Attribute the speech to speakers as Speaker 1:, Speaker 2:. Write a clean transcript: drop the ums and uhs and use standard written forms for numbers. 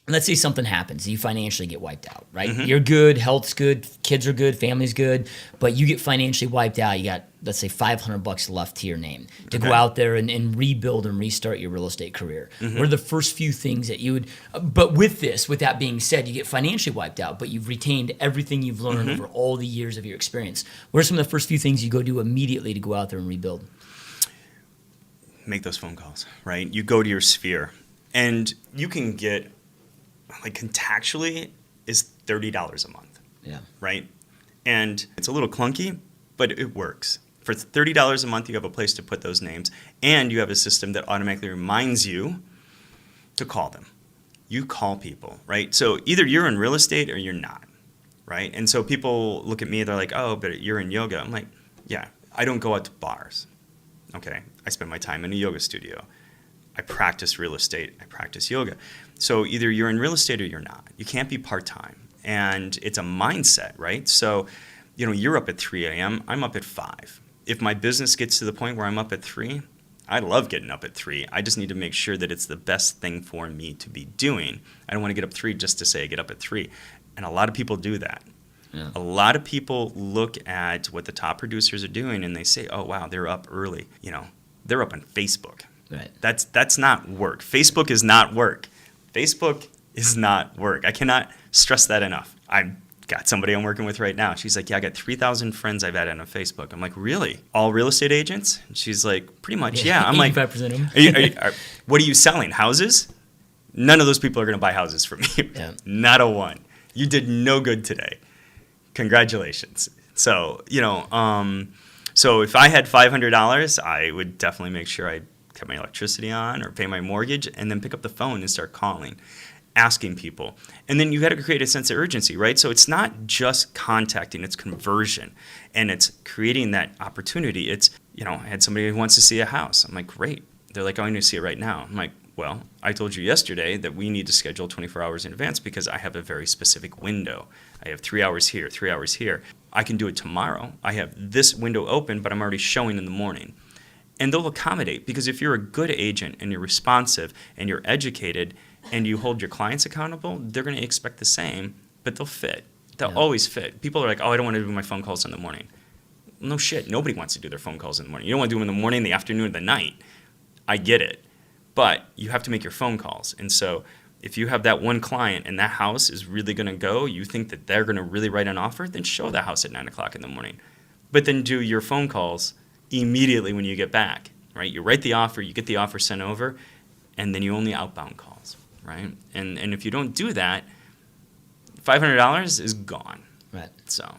Speaker 1: let's say something happens, you financially get wiped out, right?
Speaker 2: Mm-hmm.
Speaker 1: You're good, health's good, kids are good, family's good, but you get financially wiped out. You got, let's say, $500 left to your name to go out there and rebuild and restart your real estate career.
Speaker 2: Mm-hmm.
Speaker 1: What are the first few things that you would, but with that being said, you get financially wiped out, but you've retained everything you've learned over all the years of your experience. What are some of the first few things you go do immediately to go out there and rebuild?
Speaker 2: Make those phone calls, right? You go to your sphere, and you can get, like, contactually is $30 a month.
Speaker 1: Yeah.
Speaker 2: Right? And it's a little clunky, but it works. For $30 a month, you have a place to put those names, and you have a system that automatically reminds you to call them. You call people, right? So either you're in real estate or you're not, right? And so people look at me, they're like, oh, but you're in yoga. I'm like, yeah, I don't go out to bars, okay? I spend my time in a yoga studio. I practice real estate. I practice yoga. So either you're in real estate or you're not. You can't be part-time. And it's a mindset, right? So, you're up at 3 a.m. I'm up at 5. If my business gets to the point where I'm up at 3, I love getting up at 3. I just need to make sure that it's the best thing for me to be doing. I don't want to get up 3 just to say I get up at 3. And a lot of people do that. Yeah. A lot of people look at what the top producers are doing and they say, oh, wow, they're up early. They're up on Facebook.
Speaker 1: Right.
Speaker 2: That's not work. Facebook is not work. Facebook is not work. I cannot stress that enough. I've got somebody I'm working with right now. She's like, yeah, I got 3,000 friends I've added on Facebook. I'm like, really? All real estate agents? And she's like, pretty much, yeah. I'm like,
Speaker 1: 85% of them.
Speaker 2: What are you selling? Houses? None of those people are going to buy houses from you.
Speaker 1: Yeah.
Speaker 2: Not a one. You did no good today. Congratulations. So, so if I had $500, I would definitely make sure I cut my electricity on or pay my mortgage and then pick up the phone and start calling, asking people. And then you got to create a sense of urgency, right? So it's not just contacting, it's conversion. And it's creating that opportunity. It's, I had somebody who wants to see a house. I'm like, great. They're like, oh, I need to see it right now. I'm like, well, I told you yesterday that we need to schedule 24 hours in advance because I have a very specific window. I have 3 hours here, 3 hours here. I can do it tomorrow. I have this window open, but I'm already showing in the morning. And they'll accommodate, because if you're a good agent and you're responsive and you're educated and you hold your clients accountable, they're going to expect the same, but they'll fit. They'll always fit. People are like, oh, I don't want to do my phone calls in the morning. No shit. Nobody wants to do their phone calls in the morning. You don't want to do them in the morning, the afternoon, or the night. I get it. But you have to make your phone calls. And so if you have that one client and that house is really going to go, you think that they're going to really write an offer, then show the house at 9 o'clock in the morning. But then do your phone calls immediately when you get back, right? You write the offer, you get the offer sent over, and then you only outbound calls, right? And if you don't do that, $500 is gone.
Speaker 1: Right.
Speaker 2: So